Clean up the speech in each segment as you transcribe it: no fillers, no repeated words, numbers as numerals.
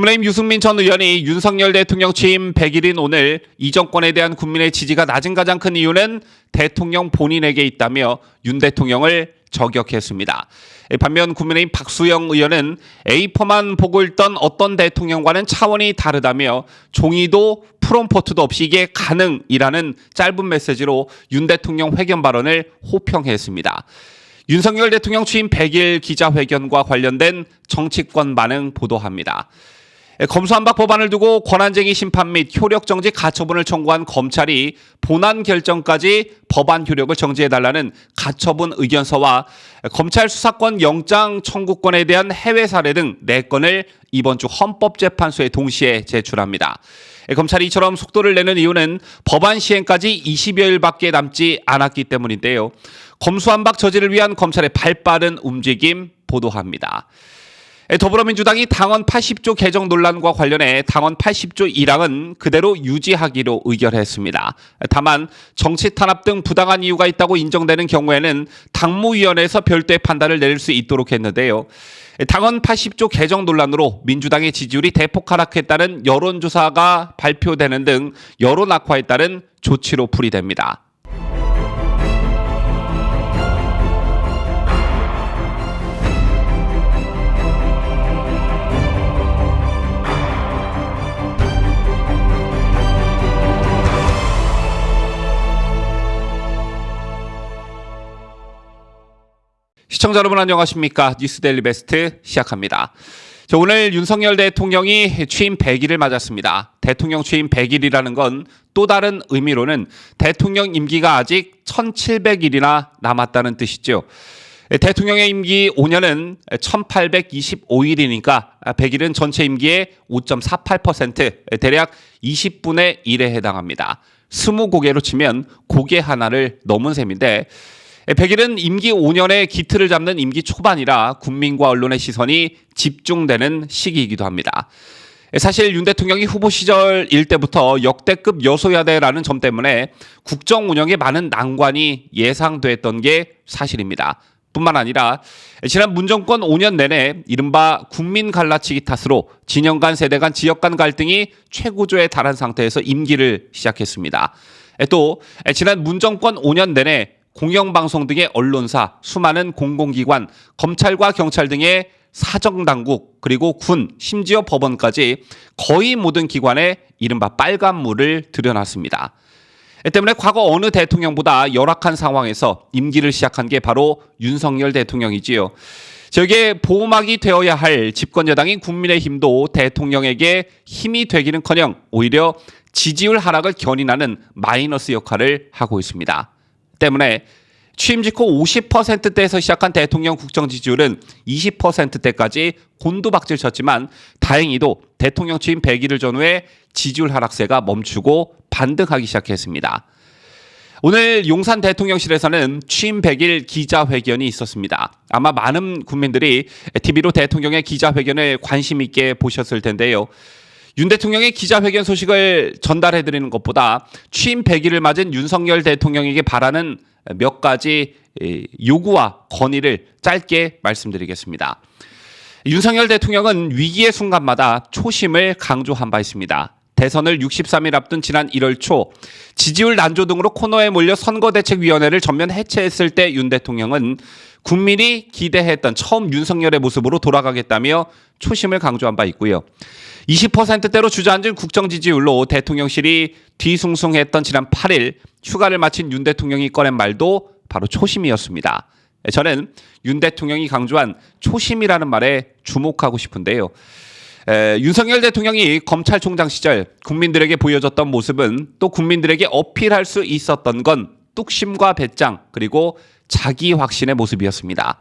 국민의힘 유승민 전 의원이 윤석열 대통령 취임 100일인 오늘 이 정권에 대한 국민의 지지가 낮은 가장 큰 이유는 대통령 본인에게 있다며 윤 대통령을 저격했습니다. 반면 국민의힘 박수영 의원은 A4만 보고 있던 어떤 대통령과는 차원이 다르다며 종이도 프롬포트도 없이 이게 가능이라는 짧은 메시지로 윤 대통령 회견 발언을 호평했습니다. 윤석열 대통령 취임 100일 기자회견과 관련된 정치권 반응 보도합니다. 검수완박 법안을 두고 권한쟁의 심판 및 효력정지 가처분을 청구한 검찰이 본안 결정까지 법안 효력을 정지해달라는 가처분 의견서와 검찰 수사권 영장 청구권에 대한 해외 사례 등 4건을 이번 주 헌법재판소에 동시에 제출합니다. 검찰이 이처럼 속도를 내는 이유는 법안 시행까지 20여일밖에 남지 않았기 때문인데요. 검수완박 저지를 위한 검찰의 발빠른 움직임 보도합니다. 더불어민주당이 당헌 80조 개정 논란과 관련해 당헌 80조 1항은 그대로 유지하기로 의결했습니다. 다만 정치 탄압 등 부당한 이유가 있다고 인정되는 경우에는 당무위원회에서 별도의 판단을 내릴 수 있도록 했는데요. 당헌 80조 개정 논란으로 민주당의 지지율이 대폭 하락했다는 여론조사가 발표되는 등 여론 악화에 따른 조치로 풀이됩니다. 시청자 여러분 안녕하십니까? 뉴스데일리 베스트 시작합니다. 오늘 윤석열 대통령이 취임 100일을 맞았습니다. 대통령 취임 100일이라는 건 또 다른 의미로는 대통령 임기가 아직 1700일이나 남았다는 뜻이죠. 대통령의 임기 5년은 1825일이니까 100일은 전체 임기의 5.48%, 대략 20분의 1에 해당합니다. 20고개로 치면 고개 하나를 넘은 셈인데 100일은 임기 5년의 기틀을 잡는 임기 초반이라 국민과 언론의 시선이 집중되는 시기이기도 합니다. 사실 윤 대통령이 후보 시절일 때부터 역대급 여소야대라는 점 때문에 국정 운영에 많은 난관이 예상됐던 게 사실입니다. 뿐만 아니라 지난 문정권 5년 내내 이른바 국민 갈라치기 탓으로 진영 간 세대 간 지역 간 갈등이 최고조에 달한 상태에서 임기를 시작했습니다. 또 지난 문정권 5년 내내 공영방송 등의 언론사, 수많은 공공기관, 검찰과 경찰 등의 사정당국, 그리고 군, 심지어 법원까지 거의 모든 기관에 이른바 빨간물을 들여놨습니다. 때문에 과거 어느 대통령보다 열악한 상황에서 임기를 시작한 게 바로 윤석열 대통령이지요. 저게 보호막이 되어야 할 집권여당인 국민의힘도 대통령에게 힘이 되기는커녕 오히려 지지율 하락을 견인하는 마이너스 역할을 하고 있습니다. 때문에 취임 직후 50%대에서 시작한 대통령 국정 지지율은 20%대까지 곤두박질 쳤지만 다행히도 대통령 취임 100일을 전후해 지지율 하락세가 멈추고 반등하기 시작했습니다. 오늘 용산 대통령실에서는 취임 100일 기자회견이 있었습니다. 아마 많은 국민들이 TV로 대통령의 기자회견을 관심 있게 보셨을 텐데요. 윤 대통령의 기자회견 소식을 전달해드리는 것보다 취임 100일을 맞은 윤석열 대통령에게 바라는 몇 가지 요구와 건의를 짧게 말씀드리겠습니다. 윤석열 대통령은 위기의 순간마다 초심을 강조한 바 있습니다. 대선을 63일 앞둔 지난 1월 초 지지율 난조 등으로 코너에 몰려 선거대책위원회를 전면 해체했을 때 윤 대통령은 국민이 기대했던 처음 윤석열의 모습으로 돌아가겠다며 초심을 강조한 바 있고요. 20%대로 주저앉은 국정 지지율로 대통령실이 뒤숭숭했던 지난 8일 휴가를 마친 윤 대통령이 꺼낸 말도 바로 초심이었습니다. 저는 윤 대통령이 강조한 초심이라는 말에 주목하고 싶은데요. 윤석열 대통령이 검찰총장 시절 국민들에게 보여줬던 모습은 또 국민들에게 어필할 수 있었던 건 뚝심과 배짱 그리고 자기 확신의 모습이었습니다.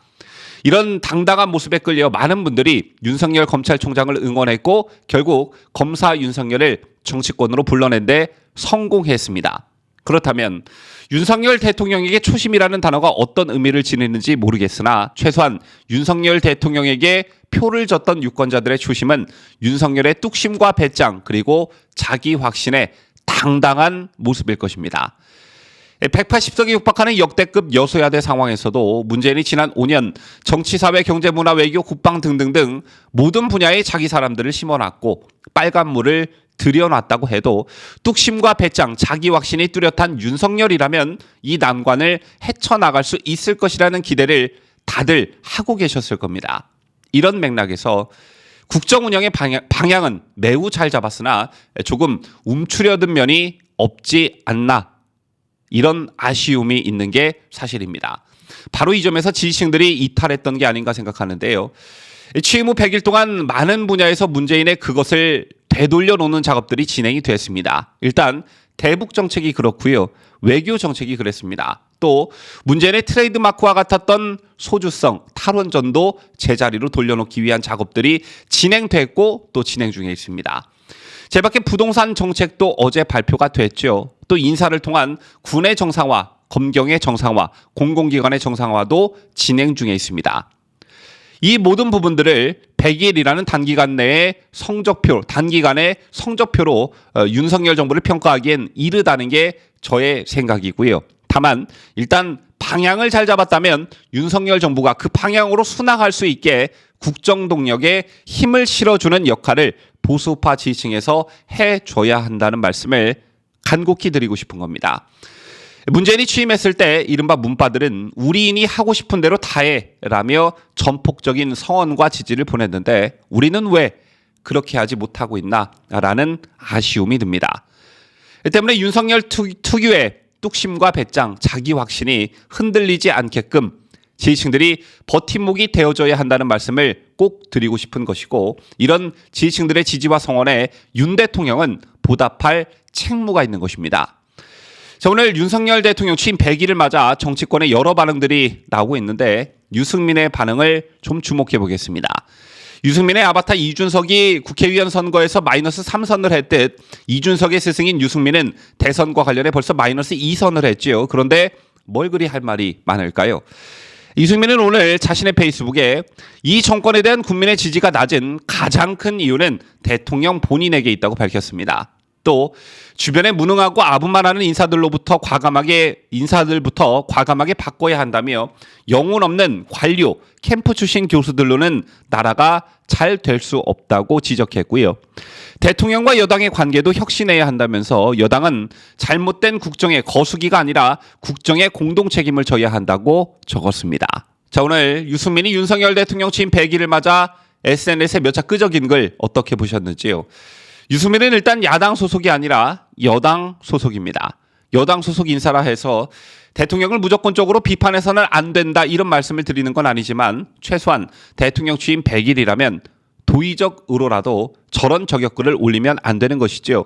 이런 당당한 모습에 끌려 많은 분들이 윤석열 검찰총장을 응원했고 결국 검사 윤석열을 정치권으로 불러낸 데 성공했습니다. 그렇다면 윤석열 대통령에게 초심이라는 단어가 어떤 의미를 지니는지 모르겠으나 최소한 윤석열 대통령에게 표를 줬던 유권자들의 초심은 윤석열의 뚝심과 배짱 그리고 자기 확신의 당당한 모습일 것입니다. 180석이 육박하는 역대급 여소야대 상황에서도 문재인이 지난 5년 정치, 사회, 경제, 문화, 외교, 국방 등등등 모든 분야에 자기 사람들을 심어놨고 빨간물을 들여놨다고 해도 뚝심과 배짱, 자기 확신이 뚜렷한 윤석열이라면 이 난관을 헤쳐나갈 수 있을 것이라는 기대를 다들 하고 계셨을 겁니다. 이런 맥락에서 국정 운영의 방향은 매우 잘 잡았으나 조금 움츠려든 면이 없지 않나, 이런 아쉬움이 있는 게 사실입니다. 바로 이 점에서 지지층들이 이탈했던 게 아닌가 생각하는데요. 취임 후 100일 동안 많은 분야에서 문재인의 그것을 되돌려 놓는 작업들이 진행이 됐습니다. 일단 대북 정책이 그렇고요. 외교 정책이 그랬습니다. 또 문재인의 트레이드마크와 같았던 소주성 탈원전도 제자리로 돌려놓기 위한 작업들이 진행됐고 또 진행 중에 있습니다. 제밖에 부동산 정책도 어제 발표가 됐죠. 또 인사를 통한 군의 정상화, 검경의 정상화, 공공기관의 정상화도 진행 중에 있습니다. 이 모든 부분들을 100일이라는 단기간 내에 단기간의 성적표로 윤석열 정부를 평가하기엔 이르다는 게 저의 생각이고요. 다만 일단 방향을 잘 잡았다면 윤석열 정부가 그 방향으로 순항할 수 있게 국정 동력에 힘을 실어주는 역할을 보수파 지지층에서 해줘야 한다는 말씀을 간곡히 드리고 싶은 겁니다. 문재인이 취임했을 때 이른바 문파들은 우리인이 하고 싶은 대로 다해라며 전폭적인 성원과 지지를 보냈는데 우리는 왜 그렇게 하지 못하고 있나라는 아쉬움이 듭니다. 때문에 윤석열 특유의 뚝심과 배짱, 자기 확신이 흔들리지 않게끔 지지층들이 버팀목이 되어줘야 한다는 말씀을 꼭 드리고 싶은 것이고, 이런 지지층들의 지지와 성원에 윤 대통령은 보답할 책무가 있는 것입니다. 자, 오늘 윤석열 대통령 취임 100일을 맞아 정치권의 여러 반응들이 나오고 있는데 유승민의 반응을 좀 주목해 보겠습니다. 유승민의 아바타 이준석이 국회의원 선거에서 마이너스 3선을 했듯 이준석의 스승인 유승민은 대선과 관련해 벌써 마이너스 2선을 했지요. 그런데 뭘 그리 할 말이 많을까요? 유승민은 오늘 자신의 페이스북에 이 정권에 대한 국민의 지지가 낮은 가장 큰 이유는 대통령 본인에게 있다고 밝혔습니다. 또 주변에 무능하고 아부만하는 인사들부터 과감하게 바꿔야 한다며 영혼 없는 관료, 캠프 출신 교수들로는 나라가 잘 될 수 없다고 지적했고요. 대통령과 여당의 관계도 혁신해야 한다면서 여당은 잘못된 국정의 거수기가 아니라 국정의 공동 책임을 져야 한다고 적었습니다. 자, 오늘 유승민이 윤석열 대통령 취임 100일을 맞아 SNS에 몇 차 끄적인 글 어떻게 보셨는지요? 유승민은 일단 야당 소속이 아니라 여당 소속입니다. 여당 소속 인사라 해서 대통령을 무조건적으로 비판해서는 안 된다, 이런 말씀을 드리는 건 아니지만 최소한 대통령 취임 100일이라면 도의적 의로라도 저런 저격글을 올리면 안 되는 것이죠.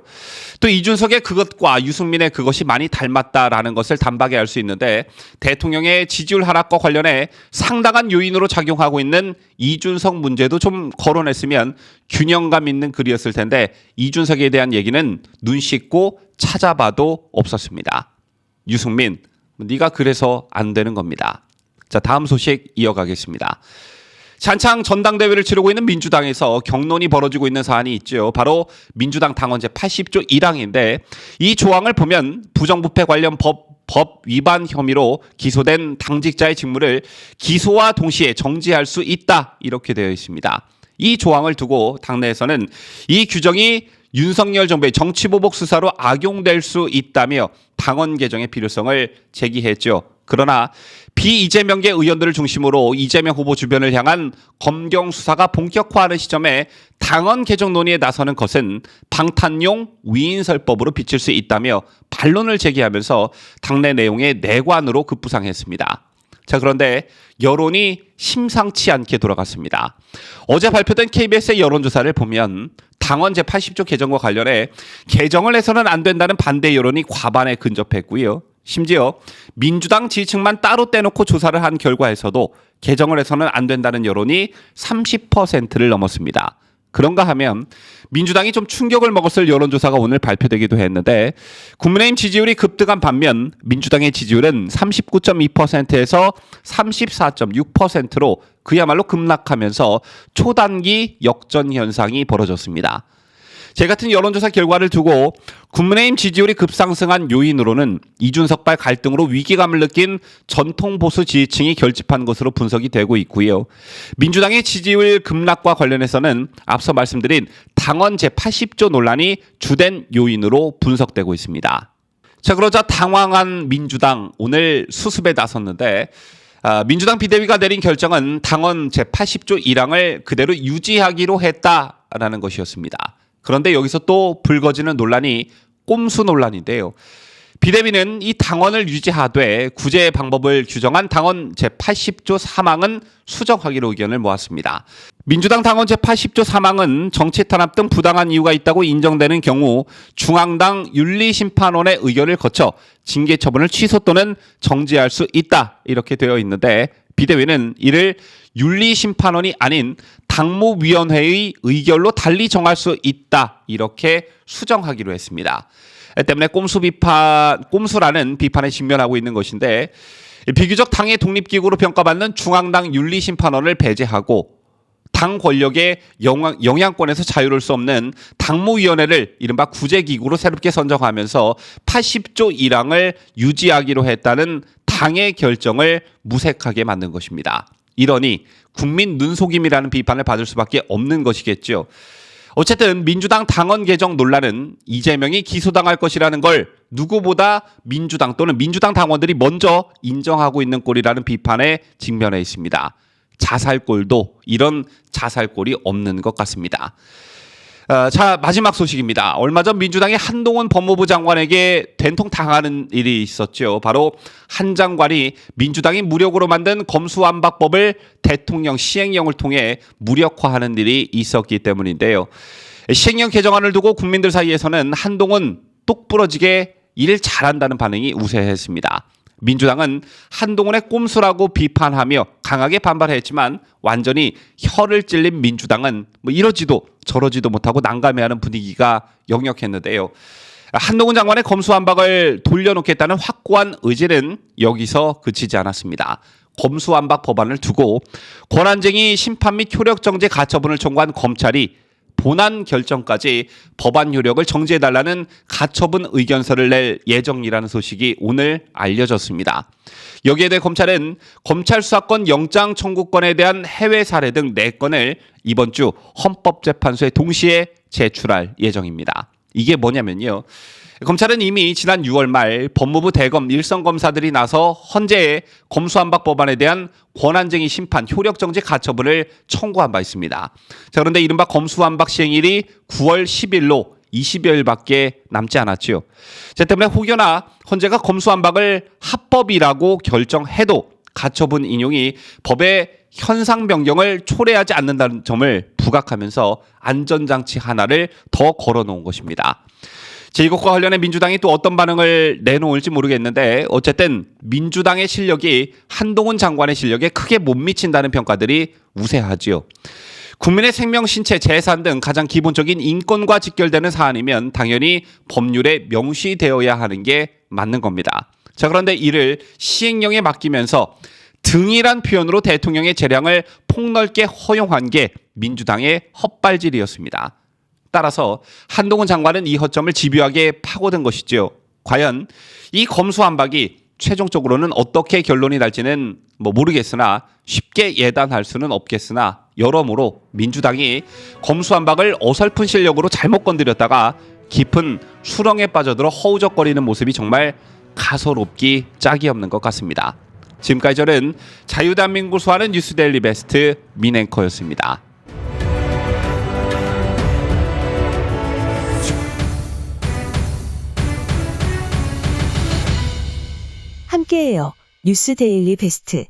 또 이준석의 그것과 유승민의 그것이 많이 닮았다라는 것을 단박에 알 수 있는데, 대통령의 지지율 하락과 관련해 상당한 요인으로 작용하고 있는 이준석 문제도 좀 거론했으면 균형감 있는 글이었을 텐데 이준석에 대한 얘기는 눈 씻고 찾아봐도 없었습니다. 유승민, 네가 그래서 안 되는 겁니다. 자, 다음 소식 이어가겠습니다. 한창 전당대회를 치르고 있는 민주당에서 격론이 벌어지고 있는 사안이 있죠. 바로 민주당 당원제 80조 1항인데 이 조항을 보면 부정부패 관련 법 위반 혐의로 기소된 당직자의 직무를 기소와 동시에 정지할 수 있다, 이렇게 되어 있습니다. 이 조항을 두고 당내에서는 이 규정이 윤석열 정부의 정치보복 수사로 악용될 수 있다며 당원 개정의 필요성을 제기했죠. 그러나 비이재명계 의원들을 중심으로 이재명 후보 주변을 향한 검경 수사가 본격화하는 시점에 당원 개정 논의에 나서는 것은 방탄용 위인설법으로 비칠 수 있다며 반론을 제기하면서 당내 내용의 내관으로 급부상했습니다. 자, 그런데 여론이 심상치 않게 돌아갔습니다. 어제 발표된 KBS의 여론조사를 보면 당원 제80조 개정과 관련해 개정을 해서는 안 된다는 반대 여론이 과반에 근접했고요. 심지어 민주당 지지층만 따로 떼놓고 조사를 한 결과에서도 개정을 해서는 안 된다는 여론이 30%를 넘었습니다. 그런가 하면 민주당이 좀 충격을 먹었을 여론조사가 오늘 발표되기도 했는데 국민의힘 지지율이 급등한 반면 민주당의 지지율은 39.2%에서 34.6%로 그야말로 급락하면서 초단기 역전 현상이 벌어졌습니다. 제 같은 여론조사 결과를 두고 국민의힘 지지율이 급상승한 요인으로는 이준석발 갈등으로 위기감을 느낀 전통 보수 지지층이 결집한 것으로 분석이 되고 있고요. 민주당의 지지율 급락과 관련해서는 앞서 말씀드린 당원 제80조 논란이 주된 요인으로 분석되고 있습니다. 자, 그러자 당황한 민주당 오늘 수습에 나섰는데 민주당 비대위가 내린 결정은 당원 제80조 1항을 그대로 유지하기로 했다라는 것이었습니다. 그런데 여기서 또 불거지는 논란이 꼼수 논란인데요. 비대위는 이 당원을 유지하되 구제 방법을 규정한 당원 제80조 3항은 수정하기로 의견을 모았습니다. 민주당 당원 제80조 3항은 정치 탄압 등 부당한 이유가 있다고 인정되는 경우 중앙당 윤리심판원의 의견을 거쳐 징계 처분을 취소 또는 정지할 수 있다 이렇게 되어 있는데 비대위는 이를 윤리심판원이 아닌 당무위원회의 의결로 달리 정할 수 있다 이렇게 수정하기로 했습니다. 때문에 꼼수라는 비판에 직면하고 있는 것인데 비교적 당의 독립기구로 평가받는 중앙당 윤리심판원을 배제하고 당 권력의 영향권에서 자유로울 수 없는 당무위원회를 이른바 구제기구로 새롭게 선정하면서 80조 1항을 유지하기로 했다는 당의 결정을 무색하게 만든 것입니다. 이러니 국민 눈속임이라는 비판을 받을 수밖에 없는 것이겠죠. 어쨌든 민주당 당원 개정 논란은 이재명이 기소당할 것이라는 걸 누구보다 민주당 또는 민주당 당원들이 먼저 인정하고 있는 꼴이라는 비판에 직면해 있습니다. 자살골도 이런 자살골이 없는 것 같습니다. 자, 마지막 소식입니다. 얼마 전 민주당이 한동훈 법무부 장관에게 된통 당하는 일이 있었죠. 바로 한 장관이 민주당이 무력으로 만든 검수완박법을 대통령 시행령을 통해 무력화하는 일이 있었기 때문인데요. 시행령 개정안을 두고 국민들 사이에서는 한동훈 똑부러지게 일 잘한다는 반응이 우세했습니다. 민주당은 한동훈의 꼼수라고 비판하며 강하게 반발했지만 완전히 혀를 찔린 민주당은 이러지도 저러지도 못하고 난감해하는 분위기가 역력했는데요. 한동훈 장관의 검수완박을 돌려놓겠다는 확고한 의지는 여기서 그치지 않았습니다. 검수완박 법안을 두고 권한쟁의 심판 및 효력정지 가처분을 청구한 검찰이 본안 결정까지 법안 효력을 정지해달라는 가처분 의견서를 낼 예정이라는 소식이 오늘 알려졌습니다. 여기에 대해 검찰은 검찰 수사권 영장 청구권에 대한 해외 사례 등 4건을 이번 주 헌법재판소에 동시에 제출할 예정입니다. 이게 뭐냐면요. 검찰은 이미 지난 6월 말 법무부 대검 일선검사들이 나서 헌재의 검수완박 법안에 대한 권한쟁의 심판 효력정지 가처분을 청구한 바 있습니다. 자, 그런데 이른바 검수완박 시행일이 9월 10일로 20여일밖에 남지 않았죠. 자, 때문에 혹여나 헌재가 검수완박을 합법이라고 결정해도 가처분 인용이 법의 현상 변경을 초래하지 않는다는 점을 부각하면서 안전장치 하나를 더 걸어놓은 것입니다. 이것과 관련해 민주당이 또 어떤 반응을 내놓을지 모르겠는데 어쨌든 민주당의 실력이 한동훈 장관의 실력에 크게 못 미친다는 평가들이 우세하지요. 국민의 생명, 신체, 재산 등 가장 기본적인 인권과 직결되는 사안이면 당연히 법률에 명시되어야 하는 게 맞는 겁니다. 자, 그런데 이를 시행령에 맡기면서 등이란 표현으로 대통령의 재량을 폭넓게 허용한 게 민주당의 헛발질이었습니다. 따라서 한동훈 장관은 이 허점을 집요하게 파고든 것이죠. 과연 이 검수완박이 최종적으로는 어떻게 결론이 날지는 모르겠으나 쉽게 예단할 수는 없겠으나 여러모로 민주당이 검수완박을 어설픈 실력으로 잘못 건드렸다가 깊은 수렁에 빠져들어 허우적거리는 모습이 정말 가소롭기 짝이 없는 것 같습니다. 지금까지 저는 자유대한민국을 소화하는 뉴스데일리 베스트 민앵커였습니다. 함께해요. 뉴스데일리 베스트.